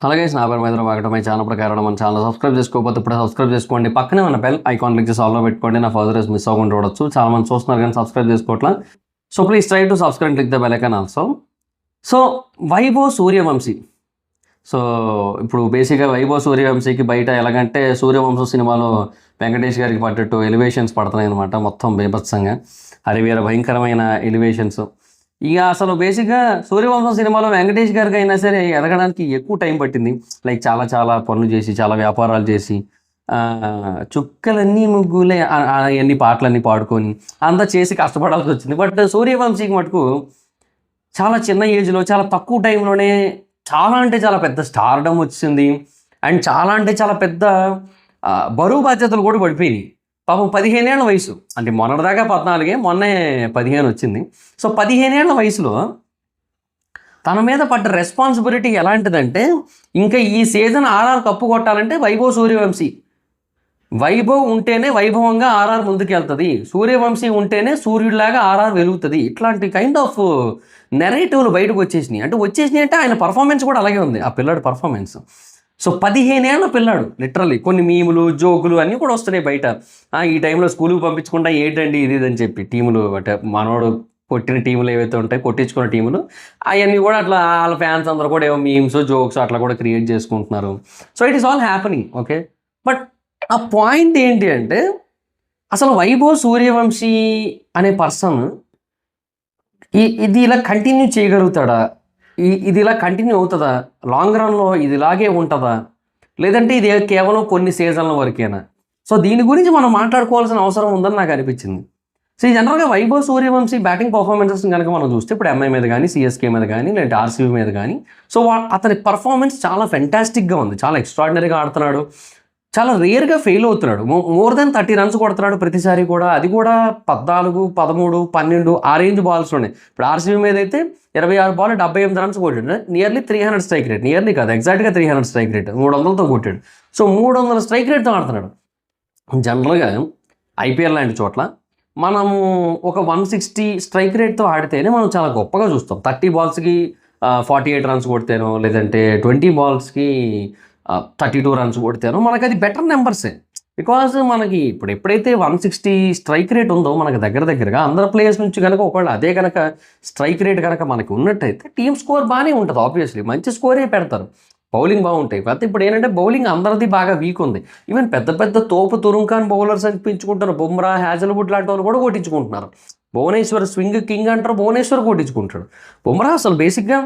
అలాగే నా పేరు మీద వాగటం మై ఛానల్ ప్రకారం మన ఛానల్ సబ్స్క్రైబ్ చేసుకోకపోతే ఇప్పుడు సబ్స్క్రైబ్ చేసుకోండి. పక్కనే ఉన్న బెల్ ఐకాన్ క్లిక్ చేసి ఆల్లో పెట్టుకోండి. నా ఫర్దర్ మిస్ అవ్వకుండా చూడొచ్చు. చాలా మంది చూస్తున్నారు కానీ సబ్స్క్రైబ్ చేసుకోవట్లా. So please try to subscribe click the bell icon also. So Vaibhav Suryavanshi. So ఇప్పుడు బేసిక్గా వైభవ్ సూర్యవంశీకి బయట ఎలాగంటే సూర్యవంశం సినిమాలో వెంకటేష్ గారికి పడ్డట్టు ఎలివేషన్స్ పడుతున్నాయి అనమాట. మొత్తం బీభత్సంగా హరివీర భయంకరమైన ఎలివేషన్స్. ఇక అసలు బేసిక్గా సూర్యవంశం సినిమాలో వెంకటేష్ గారికి అయినా సరే ఎదగడానికి ఎక్కువ టైం పట్టింది. లైక్ చాలా చాలా పనులు చేసి చాలా వ్యాపారాలు చేసి చుక్కలన్నీ ముగ్గులే అన్ని పాటలన్నీ పాడుకొని అంతా చేసి కష్టపడాల్సి వచ్చింది. బట్ సూర్యవంశీకి మటుకు చాలా చిన్న ఏజ్లో చాలా తక్కువ టైంలోనే చాలా అంటే చాలా పెద్ద స్టార్డమ్ వచ్చింది. అండ్ చాలా అంటే చాలా పెద్ద బరువు బాధ్యతలు కూడా పడిపోయినాయి. పాపం 15 ఏళ్ల వయసు, అంటే మొన్నటిదాకా 14, మొన్నే 15 వచ్చింది. సో 15 ఏళ్ల వయసులో తన మీద పడ్డ రెస్పాన్సిబిలిటీ ఎలాంటిదంటే, ఇంకా ఈ సీజన్ ఆర్ఆర్ కప్పు కొట్టాలంటే వైభవ్ సూర్యవంశీ. వైభవ్ ఉంటేనే వైభవంగా ఆర్ఆర్ ముందుకు వెళ్తుంది, సూర్యవంశీ ఉంటేనే సూర్యుడిలాగా ఆర్ఆర్ వెలుగుతుంది. ఇట్లాంటి కైండ్ ఆఫ్ నెరేటివ్లు బయటకు వచ్చేసినాయి. అంటే ఆయన పర్ఫార్మెన్స్ కూడా అలాగే ఉంది, ఆ పిల్లాడి పర్ఫార్మెన్స్. సో 15 ఏళ్ల పిల్లాడు లిటరల్లీ. కొన్ని మీములు జోకులు అన్నీ కూడా వస్తున్నాయి బయట. ఈ టైంలో స్కూల్కి పంపించకుండా ఏంటండి ఇది అని చెప్పి టీములు, అంటే మనోడు కొట్టిన టీములు ఏవైతే ఉంటాయి, కొట్టించుకున్న టీములు అవన్నీ కూడా అట్లా వాళ్ళ ఫ్యాన్స్ అందరూ కూడా ఏవో మీమ్స్ జోక్స్ అట్లా కూడా క్రియేట్ చేసుకుంటున్నారు. So it is all happening, okay. But ఆ పాయింట్ ఏంటి అంటే, అసలు వైభవ్ సూర్యవంశీ అనే పర్సన్ ఇది ఇలా కంటిన్యూ చేయగలుగుతాడా? ఇది ఇలా కంటిన్యూ అవుతుందా? లాంగ్ రన్లో ఇది ఇలాగే ఉంటుందా, లేదంటే ఇది కేవలం కొన్ని సీజన్ల వరకేనా? సో దీని గురించి మనం మాట్లాడుకోవాల్సిన అవసరం ఉందని నాకు అనిపించింది. సో ఈ జనరల్గా వైభవ్ సూర్యవంశీ బ్యాటింగ్ పర్ఫార్మెన్సెస్ కనుక మనం చూస్తే, ఇప్పుడు ఎంఐ మీద కానీ, సిఎస్కే మీద కానీ, లేదంటే ఆర్సీబీ మీద కానీ, సో అతని పర్ఫార్మెన్స్ చాలా ఫెంటాస్టిక్గా ఉంది. చాలా ఎక్స్ట్రాడినరీగా ఆడుతున్నాడు. చాలా రేర్గా ఫెయిల్ అవుతున్నాడు. మోర్ దెన్ 30 రన్స్ కొడుతున్నాడు ప్రతిసారి కూడా. అది కూడా 14, 13, 12 ఆ రేంజ్ బాల్స్లోనే. ఇప్పుడు ఆర్సీబీ మీద అయితే 26 బాల్ 78 రన్స్ కొట్టాడు. Nearly 300 strike rate. నియర్లీ కాదు, ఎగ్జాక్ట్గా 300 స్ట్రైక్ రేట్, 300తో కొట్టాడు. సో 300 స్ట్రైక్ రేట్తో ఆడుతున్నాడు. జనరల్గా ఐపీఎల్ లాంటి చోట్ల మనము ఒక 160 స్ట్రైక్ రేట్తో ఆడితేనే మనం చాలా గొప్పగా చూస్తాం. 30 బాల్స్కి 48 రన్స్ కొడితేనో, లేదంటే 20 బాల్స్కి 32 రన్స్ కొడితేనో మనకు అది బెటర్ నెంబర్సే. బికాజ్ మనకి ఇప్పుడు ఎప్పుడైతే 160 స్ట్రైక్ రేట్ ఉందో మనకు దగ్గరగా అందరు ప్లేయర్స్ నుంచి కనుక ఒకవేళ అదే కనుక స్ట్రైక్ రేట్ కనుక మనకి ఉన్నట్టయితే టీమ్ స్కోర్ బాగానే ఉంటుంది. ఆబ్వియస్లీ మంచి స్కోరే పెడతారు, బౌలింగ్ బాగుంటాయి. కాకపోతే ఇప్పుడు ఏంటంటే బౌలింగ్ అందరిది బాగా వీక్ ఉంది. ఈవెన్ పెద్ద పెద్ద తోపు తురుంఖాన్ బౌలర్స్ అనిపించుకుంటారు. బుమ్రా, హ్యాజల్వుడ్ లాంటి వాళ్ళు కూడా కొట్టించుకుంటున్నారు. భువనేశ్వర్ స్వింగ్ కింగ్ అంటారు, భువనేశ్వర్ కొట్టించుకుంటాడు. బుమ్రా అసలు బేసిక్గా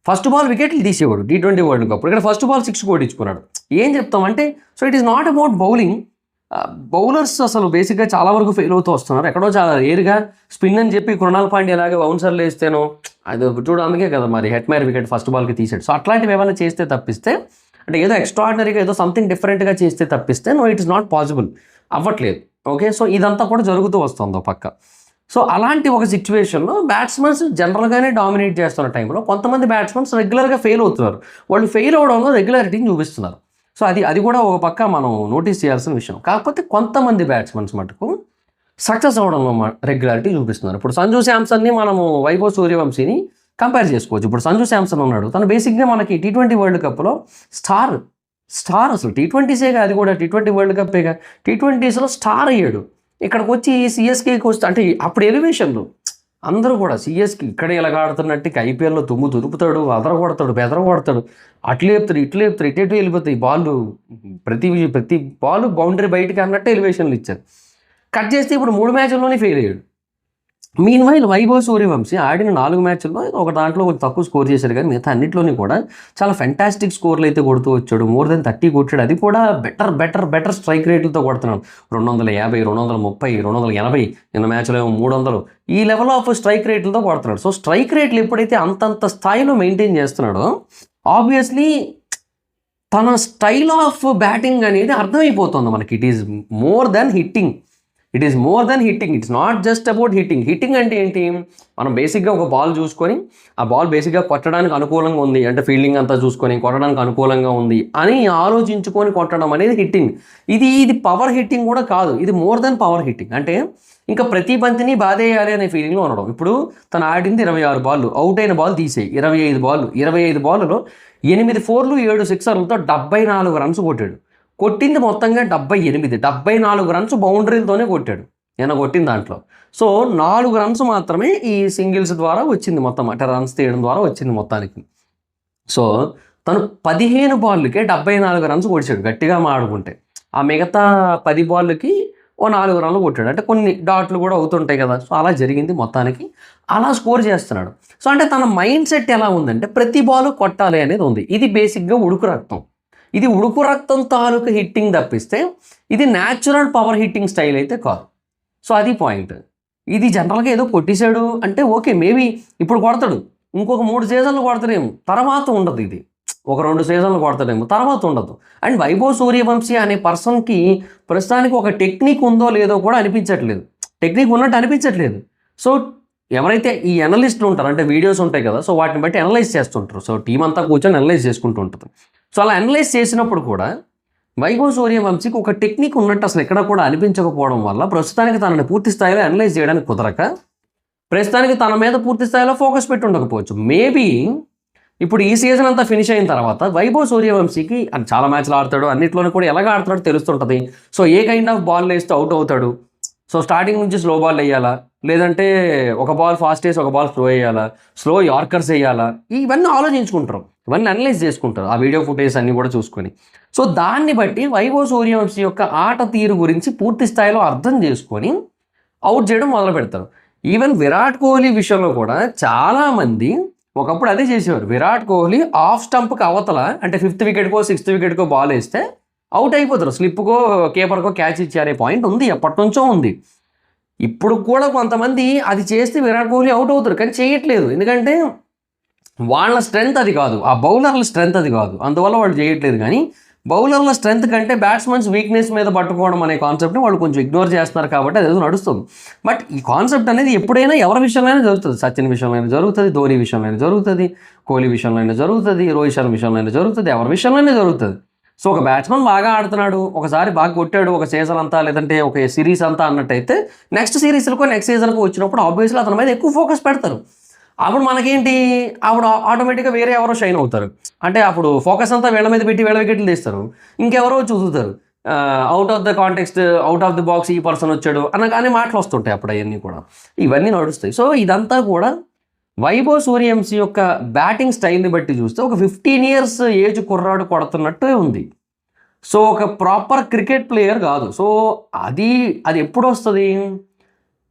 ఫస్ట్ బాల్ వికెట్లు తీసేవాడు T20 వరల్డ్ కప్. ఇక్కడ ఫస్ట్ బాల్ 6 కొట్టించుకున్నాడు. ఏం చెప్తామంటే, so it is not about bowling. Bowlers అసలు బేసిక్గా చాలా వరకు ఫెయిల్ అవుతూ వస్తున్నారు. ఎక్కడో చాలా రేరుగా స్పిన్ అని చెప్పి కృణాల్ పాండ్యా లాగా బౌన్సర్లు వేస్తేనో అది చూడ, అందుకే కదా మరి హెట్మైర్ వికెట్ ఫస్ట్ బాల్కి తీసాడు. సో అట్లాంటివి ఏమైనా చేస్తే తప్పిస్తే, అంటే ఏదో ఎక్స్ట్రాడినరీగా ఏదో సంథింగ్ డిఫరెంట్గా చేస్తే తప్పిస్తే no, it is not possible, అవ్వట్లేదు. ఓకే, సో ఇదంతా కూడా జరుగుతూ వస్తుందో పక్క. సో అలాంటి ఒక సిచ్యువేషన్లో బ్యాట్స్మెన్స్ జనరల్గానే డామినేట్ చేస్తున్న టైంలో కొంతమంది బ్యాట్స్మెన్స్ రెగ్యులర్గా ఫెయిల్ అవుతున్నారు. వాళ్ళు ఫెయిల్ అవడంలో రెగ్యులారిటీని చూపిస్తున్నారు. సో అది కూడా ఒక పక్క మనం నోటీస్ చేయాల్సిన విషయం. కాకపోతే కొంతమంది బ్యాట్స్మెన్స్ మటుకు సక్సెస్ అవడంలో రెగ్యులారిటీ చూపిస్తున్నారు. ఇప్పుడు సంజు శాంసన్ని మనము వైభవ్ సూర్యవంశీని కంపేర్ చేసుకోవచ్చు. ఇప్పుడు సంజు శాంసన్ ఉన్నాడు, తను బేసిక్గా మనకి T20 వరల్డ్ కప్లో స్టార్ అసలు T20సేగా, అది కూడా T20 వరల్డ్ కప్పేగా, T20స్లో స్టార్ అయ్యాడు. ఇక్కడికి వచ్చి సిఎస్కేకి వస్తే, అంటే అప్పుడు ఎలివేషన్లు అందరూ కూడా సిఎస్కి ఇక్కడ ఎలాగ ఆడుతున్నట్టు ఐపీఎల్లో తురుపుతాడు, అదరగొడతాడు, బెదరగొడతాడు, ఇటు లేపుతారు, ఇటు వెళ్ళిపోతాయి బాల్. ప్రతి బాల్ బౌండరీ బయటకి అన్నట్టు ఎలివేషన్లు ఇచ్చారు. కట్ చేస్తే ఇప్పుడు 3 మ్యాచ్ల్లోనే ఫెయిల్ అయ్యాడు. మీన్వైల్ వైభవ్ సూర్యవంశీ ఆడిన 4 మ్యాచ్ల్లో ఒక దాంట్లో కొంచెం తక్కువ స్కోర్ చేశాడు, కానీ మిగతా అన్నింటిలోని కూడా చాలా ఫెంటాస్టిక్ స్కోర్లు అయితే కొడుతూ వచ్చాడు. మోర్ దెన్ 30 కొట్టాడు. అది కూడా బెటర్ స్ట్రైక్ రేట్లతో కొడుతున్నాడు. 250, 230, 280, నిన్న మ్యాచ్లో 300 ఈ లెవెల్ ఆఫ్ స్ట్రైక్ రేట్లతో కొడుతున్నాడు. సో స్ట్రైక్ రేట్లు ఎప్పుడైతే అంతంత స్థాయిలో మెయింటైన్ చేస్తున్నాడో, ఆబ్వియస్లీ తన స్టైల్ ఆఫ్ బ్యాటింగ్ అనేది అర్థమైపోతుంది మనకి. It is more than hitting. It's not just about hitting అంటే ఏంటి? మనం బేసిక్గా ఒక బాల్ చూసుకొని, ఆ బాల్ బేసిక్గా కొట్టడానికి అనుకూలంగా ఉంది అంటే ఫీల్డింగ్ అంతా చూసుకొని కొట్టడానికి అనుకూలంగా ఉంది అని ఆలోచించుకొని కొట్టడం అనేది హిట్టింగ్. ఇది పవర్ హిట్టింగ్ కూడా కాదు, ఇది మోర్ దెన్ పవర్ హిట్టింగ్. అంటే ఇంకా ప్రతి బంతిని బాధేయాలి అనే ఫీలింగ్లో ఉండడం. ఇప్పుడు తను ఆడింది 26 బాళ్ళు, అవుట్ అయిన బాల్ తీసేయి 25 బాళ్ళు, 25 బాళ్ళలో 8 4లు 7 సిక్సర్లతో 74 రన్స్ కొట్టాడు. కొట్టింది మొత్తంగా 78, 74 రన్స్ బౌండరీలతోనే కొట్టాడు నిన్న కొట్టిన దాంట్లో. సో 4 రన్స్ మాత్రమే ఈ సింగిల్స్ ద్వారా వచ్చింది మొత్తం, అంటే రన్స్ తీయడం ద్వారా వచ్చింది మొత్తానికి. సో తను 15 బాళ్ళకే 74 రన్స్ కొట్టాడు గట్టిగా ఆడుకుంటే. ఆ మిగతా 10 బాళ్ళకి ఓ 4 రన్లు కొట్టాడు, అంటే కొన్ని డాట్లు కూడా అవుతుంటాయి కదా. సో అలా జరిగింది మొత్తానికి, అలా స్కోర్ చేస్తున్నాడు. సో అంటే తన మైండ్ సెట్ ఎలా ఉందంటే ప్రతి బాల్ కొట్టాలి అనేది ఉంది. ఇది బేసిక్గా ఉడుకు రక్తం, ఇది ఉడుకు రక్తం తాలూకు హిట్టింగ్ తప్పిస్తే ఇది న్యాచురల్ పవర్ హిట్టింగ్ స్టైల్ అయితే కాదు. సో అది పాయింట్. ఇది జనరల్గా ఏదో కొట్టేశాడు అంటే ఓకే, మేబీ ఇప్పుడు కొడతాడు, ఇంకొక 3 సీజన్లు కొడతాడేమో, తర్వాత ఉండదు. ఇది ఒక 2 సీజన్లు కొడతాడేమో, తర్వాత ఉండదు. అండ్ వైభవ్ సూర్యవంశీ అనే పర్సన్కి ప్రస్తుతానికి ఒక టెక్నిక్ ఉందో లేదో కూడా అనిపించట్లేదు, టెక్నిక్ ఉన్నట్టు అనిపించట్లేదు. సో ఎవరైతే ఈ అనలిస్టులు ఉంటారో, అంటే వీడియోస్ ఉంటాయి కదా, సో వాటిని బట్టి అనలైజ్ చేస్తుంటారు. సో టీం అంతా కూర్చొని అనలైజ్ చేసుకుంటూ ఉంటుంది. సో అలా అనలైజ్ చేసినప్పుడు కూడా వైభవ్ సూర్యవంశీకి ఒక టెక్నిక్ ఉన్నట్టు అసలు ఎక్కడ కూడా అనిపించకపోవడం వల్ల ప్రస్తుతానికి తనని పూర్తి స్థాయిలో అనలైజ్ చేయడానికి కుదరక ప్రస్తుతానికి తన మీద పూర్తి స్థాయిలో ఫోకస్ పెట్టి ఉండకపోవచ్చు. మేబీ ఇప్పుడు ఈ సీజన్ అంతా ఫినిష్ అయిన తర్వాత వైభవ్ సూర్యవంశీకి చాలా మ్యాచ్లు ఆడతాడు, అన్నింటిలోనూ కూడా ఎలాగ ఆడుతాడో తెలుస్తుంటుంది. So a kind of ball వేస్తే అవుట్ అవుతాడు, సో స్టార్టింగ్ నుంచి స్లో బాల్ వేయాలా, లేదంటే ఒక బాల్ ఫాస్ట్ వేసి ఒక బాల్ స్లో వేయాలా, స్లో యార్కర్స్ వేయాలా, ఇవన్నీ ఆలోచించుకుంటారు, ఇవన్నీ అనలైజ్ చేసుకుంటారు ఆ వీడియో ఫుటేజ్ అన్నీ కూడా చూసుకొని. సో దాన్ని బట్టి వైభవ్ సూర్యవంశీ యొక్క ఆట తీరు గురించి పూర్తి స్థాయిలో అర్థం చేసుకొని అవుట్ చేయడం మొదలు పెడతారు. ఈవెన్ విరాట్ కోహ్లీ విషయంలో కూడా చాలామంది ఒకప్పుడు అదే చేసేవారు. విరాట్ కోహ్లీ ఆఫ్ స్టంప్కి అవతల, అంటే 5th వికెట్కో 6th వికెట్కో బాల్ వేస్తే అవుట్ అయిపోతారు, స్లిప్కో కీపర్కో క్యాచ్ ఇచ్చారే పాయింట్ ఉంది, ఎప్పటి నుంచో ఉంది. ఇప్పుడు కూడా కొంతమంది అది చేస్తే విరాట్ కోహ్లీ అవుట్ అవుతారు, కానీ చేయట్లేదు. ఎందుకంటే వాళ్ళ స్ట్రెంగ్త్ అది కాదు, ఆ బౌలర్ల స్ట్రెంగ్త్ అది కాదు, అందువల్ల వాళ్ళు చేయట్లేదు. కానీ బౌలర్ల స్ట్రెంగ్త్ కంటే బ్యాట్స్మెన్స్ వీక్నెస్ మీద పట్టుకోవడం అనే కాన్సెప్ట్ని వాళ్ళు కొంచెం ఇగ్నోర్ చేస్తున్నారు, కాబట్టి అది నడుస్తుంది. బట్ ఈ కాన్సెప్ట్ అనేది ఎప్పుడైనా ఎవరి విషయంలో జరుగుతుంది, సచిన్ విషయంలో జరుగుతుంది, ధోని విషయంలో జరుగుతుంది, కోహ్లీ విషయంలో జరుగుతుంది, రోహిత్ శర్మ విషయంలో జరుగుతుంది, ఎవరి విషయంలోనే జరుగుతుంది. సో ఒక బ్యాట్స్మెన్ బాగా ఆడుతున్నాడు, ఒకసారి బాగా కొట్టాడు ఒక సీజన్ అంతా, లేదంటే ఒక సిరీస్ అంతా అన్నట్టయితే నెక్స్ట్ సిరీస్లకు నెక్స్ట్ సీజన్కు వచ్చినప్పుడు ఆబ్వియస్లీ అతని మీద ఎక్కువ ఫోకస్ పెడతారు. అప్పుడు మనకేంటి, అప్పుడు ఆటోమేటిక్గా వేరే ఎవరో షైన్ అవుతారు, అంటే అప్పుడు ఫోకస్ అంతా వీళ్ళ మీద పెట్టి వీళ్ళ వికెట్లు తీస్తారు, ఇంకెవరో చూస్తారు, out of the context, out of the box ఈ పర్సన్ వచ్చాడు కానీ మాటలు వస్తుంటాయి అప్పుడు, అవన్నీ కూడా ఇవన్నీ నడుస్తాయి. సో ఇదంతా కూడా వైభవ్ సూర్యవంశీ యొక్క బ్యాటింగ్ స్టైల్ని బట్టి చూస్తే ఒక 15 years ఏజ్ కుర్రాడు కొడుతున్నట్టే ఉంది. సో ఒక ప్రాపర్ క్రికెట్ ప్లేయర్ కాదు. సో అది ఎప్పుడు వస్తుంది,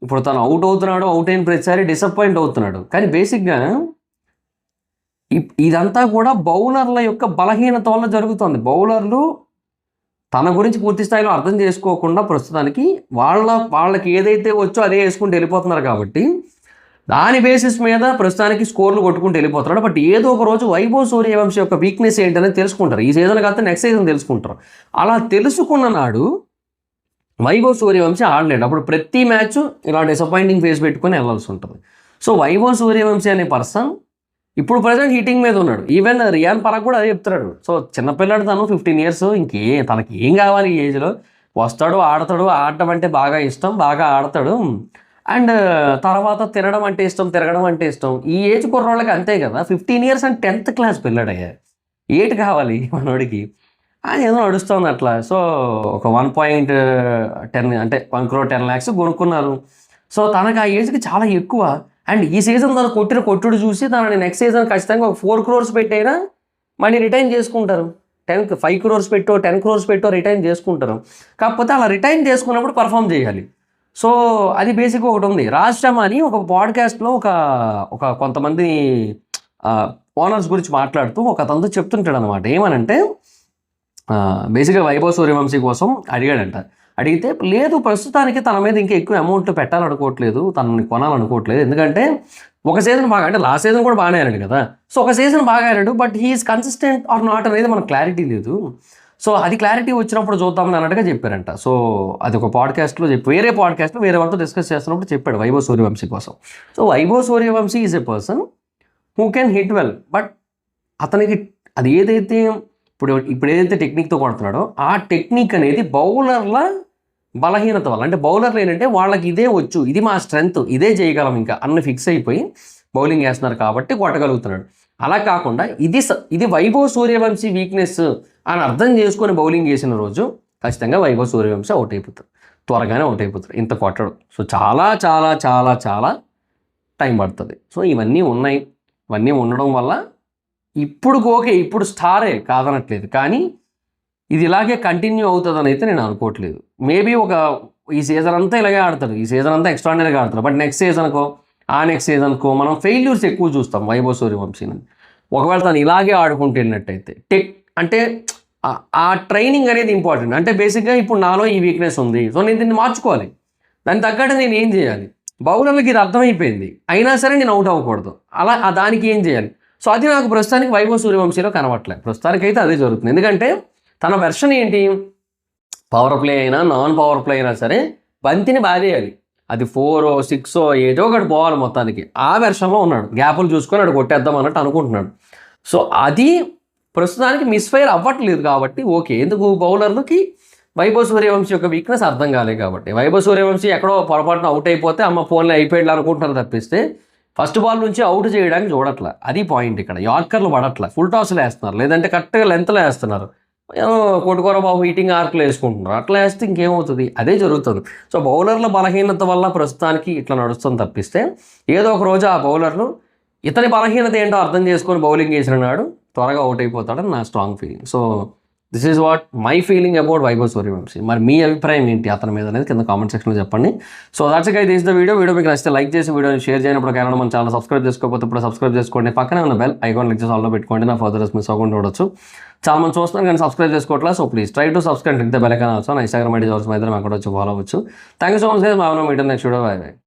ఇప్పుడు తను అవుట్ అవుతున్నాడు, అవుట్ అయిన ప్రతిసారి డిసప్పాయింట్ అవుతున్నాడు. కానీ బేసిక్గా ఇదంతా కూడా బౌలర్ల యొక్క బలహీనత వల్ల జరుగుతుంది. బౌలర్లు తన గురించి పూర్తి స్థాయిలో అర్థం చేసుకోకుండా ప్రస్తుతానికి వాళ్ళకి ఏదైతే వచ్చో అదే వేసుకుంటూ వెళ్ళిపోతున్నారు. కాబట్టి దాని బేసిస్ మీద ప్రస్తుతానికి స్కోర్లు కొట్టుకుంటూ వెళ్ళిపోతున్నాడు. బట్ ఏదో ఒక రోజు వైభవ్ సూర్యవంశీ యొక్క వీక్నెస్ ఏంటనేది తెలుసుకుంటారు. ఈ సీజన్ కాకపోతే నెక్స్ట్ సీజన్ తెలుసుకుంటారు. అలా తెలుసుకున్న నాడు వైభవ్ సూర్యవంశీ ఆడలేడు. అప్పుడు ప్రతి మ్యాచ్ ఇలా డిసప్పాయింటింగ్ ఫేస్ పెట్టుకొని వెళ్ళాల్సి ఉంటుంది. సో వైభవ్ సూర్యవంశీ అనే పర్సన్ ఇప్పుడు ప్రజెంట్ హీటింగ్ మీద ఉన్నాడు. ఈవెన్ రియాన్ పరాగ్ కూడా అదే చెప్తున్నాడు. సో చిన్నపిల్లాడు తను, 15 years, తనకి ఏం కావాలి ఈ ఏజ్లో, వస్తాడు ఆడతాడు, ఆడటం అంటే బాగా ఇష్టం, బాగా ఆడతాడు, అండ్ తర్వాత తినడం అంటే ఇష్టం, తిరగడం అంటే ఇష్టం. ఈ ఏజ్ కుర్రోళ్ళకి అంతే కదా. 15 years అంటే 10th class పిల్లాడయ్యా, ఏటి కావాలి మనోడికి అని ఏదో నడుస్తుంది అట్లా. సో ఒక 1.10 అంటే 1 crore 10 lakhs కొనుక్కున్నారు. సో తనకు ఆ ఏజ్కి చాలా ఎక్కువ. అండ్ ఈ సీజన్ తను కొట్టిన కొట్టుడు చూసి తనని నెక్స్ట్ సీజన్ ఖచ్చితంగా ఒక 4 crores పెట్టైనా మళ్ళీ రిటైన్ చేసుకుంటారు. 5 crores పెట్టో 10 crores పెట్టో రిటైన్ చేసుకుంటారు. కాకపోతే అలా రిటైన్ చేసుకున్నప్పుడు పర్ఫామ్ చేయాలి. సో అది బేసిక్గా ఒకటి ఉంది. రాజ్ శర్మ అని ఒక పాడ్కాస్ట్లో ఒక కొంతమంది ఓనర్స్ గురించి మాట్లాడుతూ ఒక అతనితో చెప్తుంటాడు అనమాట. ఏమనంటే బేసిక్గా వైభవ్ సూర్యవంశీ కోసం అడిగాడంట. అడిగితే లేదు, ప్రస్తుతానికి తన మీద ఇంకా ఎక్కువ అమౌంట్ పెట్టాలనుకోవట్లేదు, తనని కొనాలనుకోవట్లేదు. ఎందుకంటే ఒక సీజన్ బాగా, అంటే లాస్ట్ సీజన్ కూడా బాగానే ఆడాడు కదా. సో ఒక సీజన్ బాగా ఆడాడు, but he's consistent or not అనేది మనకు క్లారిటీ లేదు. సో అది క్లారిటీ వచ్చినప్పుడు చూద్దామని అన్నట్టుగా చెప్పారంట. సో అది ఒక పాడ్కాస్ట్లో వేరే పాడ్కాస్ట్లో వేరే వాళ్ళతో డిస్కస్ చేస్తున్నప్పుడు చెప్పాడు వైభవ్ సూర్యవంశీ కోసం. So Vaibhav Suryavanshi is a person who can hit well, but అతనికి అది ఏదైతే ఇప్పుడు ఏదైతే టెక్నిక్తో కొడుతున్నాడో ఆ టెక్నిక్ అనేది బౌలర్ల బలహీనత వల్ల. అంటే బౌలర్లు ఏంటంటే వాళ్ళకి ఇదే వచ్చు, ఇది మా స్ట్రెంగ్త్, ఇదే చేయగలం ఇంకా అన్న ఫిక్స్ అయిపోయి బౌలింగ్ వేస్తున్నారు కాబట్టి కొట్టగలుగుతున్నాడు. అలా కాకుండా ఇది వైభవ్ సూర్యవంశీ వీక్నెస్ అని అర్థం చేసుకొని బౌలింగ్ చేసిన రోజు ఖచ్చితంగా వైభవ్ సూర్యవంశీ అవుట్ అయిపోతాడు, త్వరగానే అవుట్ అయిపోతాడు, ఇంత కొట్టడు. సో చాలా చాలా చాలా చాలా టైం పడుతుంది. సో ఇవన్నీ ఉన్నాయి. ఇవన్నీ ఉండడం వల్ల ఇప్పుడు ఓకే, ఇప్పుడు స్టారే కాదనట్లేదు, కానీ ఇది ఇలాగే కంటిన్యూ అవుతుందని అయితే నేను అనుకోవట్లేదు. మేబీ ఈ సీజన్ అంతా ఇలాగే ఆడతాడు, ఈ సీజన్ అంతా ఎక్స్ట్రాడినరీగా ఆడతాడు. బట్ నెక్స్ట్ సీజన్కో మనం ఫెయిల్యూర్స్ ఎక్కువ చూస్తాం వైభవ్ సూర్యవంశీని. ఒకవేళ తను ఇలాగే ఆడుకుంటూ వెళ్ళినట్టయితే అంటే ఆ ట్రైనింగ్ అనేది ఇంపార్టెంట్. అంటే బేసిక్గా ఇప్పుడు నాలో ఈ వీక్నెస్ ఉంది, సో నేను దీన్ని మార్చుకోవాలి, దానికి తగ్గట్టు నేను ఏం చేయాలి. బౌలర్లకి ఇది అర్థమైపోయింది, అయినా సరే నేను అవుట్ అవ్వకూడదు, అలా దానికి ఏం చేయాలి. సో అది నాకు ప్రస్తుతానికి వైభవ్ సూర్యవంశీలో కనబడట్లేదు. ప్రస్తుతానికైతే అదే జరుగుతుంది. ఎందుకంటే తన వెర్షన్ ఏంటి, పవర్ ప్లే అయినా నాన్ పవర్ ప్లే అయినా సరే బంతిని బాధేయాలి, అది 4 6 ఏదో ఒకటి పోవాలి మొత్తానికి. ఆ వెర్షన్లో ఉన్నాడు, గ్యాపులు చూసుకొని అటు కొట్టేద్దాం అన్నట్టు అనుకుంటున్నాడు. సో అది ప్రస్తుతానికి మిస్ఫైర్ అవ్వట్లేదు కాబట్టి ఓకే. ఎందుకు, బౌలర్లకి వైభవ్ సూర్యవంశీ యొక్క వీక్నెస్ అర్థం కాలేదు కాబట్టి. వైభవ్ సూర్యవంశీ ఎక్కడో పొరపాటున అవుట్ అయిపోతే అమ్మ ఫోన్లో అయిపోయాడు అనుకుంటున్నారు తప్పిస్తే ఫస్ట్ బాల్ నుంచి అవుట్ చేయడానికి చూడట్లే. అది పాయింట్ ఇక్కడ. యార్కర్లు పడట్లే, ఫుల్ టాస్లు వేస్తున్నారు, లేదంటే కరెక్ట్గా లెంత్లో వేస్తున్నారు, కొట్టుకోర బాబు హీటింగ్ ఆర్క్లు వేసుకుంటున్నారు. అట్లా వేస్తే ఇంకేమవుతుంది, అదే జరుగుతుంది. సో బౌలర్ల బలహీనత వల్ల ప్రస్తుతానికి ఇట్లా నడుస్తుంది తప్పిస్తే ఏదో ఒక రోజు ఆ బౌలర్లు ఇతని బలహీనత ఏంటో అర్థం చేసుకొని బౌలింగ్ చేసిన నాడు త్వరగా అవుట్ అయిపోతాడని నా strong feeling. So this is what my feeling about Vaibhav Suryavanshi. మరి మీ అభిప్రాయం ఏంటి అతని మీద అనేది కింద కామెంట్ సెక్షన్లో చెప్పండి. So that's guys, this the video మీకు నచ్చితే లైక్ చేసి వీడియోని షేర్ చేయనప్పుడు కానీ మన ఛానల్ సబ్స్క్రైబ్ చేసుకోకపోతే ఇప్పుడు సబ్స్క్రైబ్ చేసుకోండి, పక్కనే ఉన్న బెల్ ఐకాన్ క్లిక్ చేసి ఆల్లో పెట్టుకోండి, నా ఫర్దర్స్ మిస్ అవ్వకుండా చూడొచ్చు. చాలా మంది చూస్తున్నారు కానీ సబ్స్క్రైబ్ చేసుకోవట్లేదు. So please try to subscribe, click the bell icon also. నా ఇన్స్టాగ్రామ్ ఐడి చూసి మా ఇద్దరం అక్కడ వచ్చి ఫాలో అవ్వచ్చు. Thank you so much guys. మా meet next video. Bye by.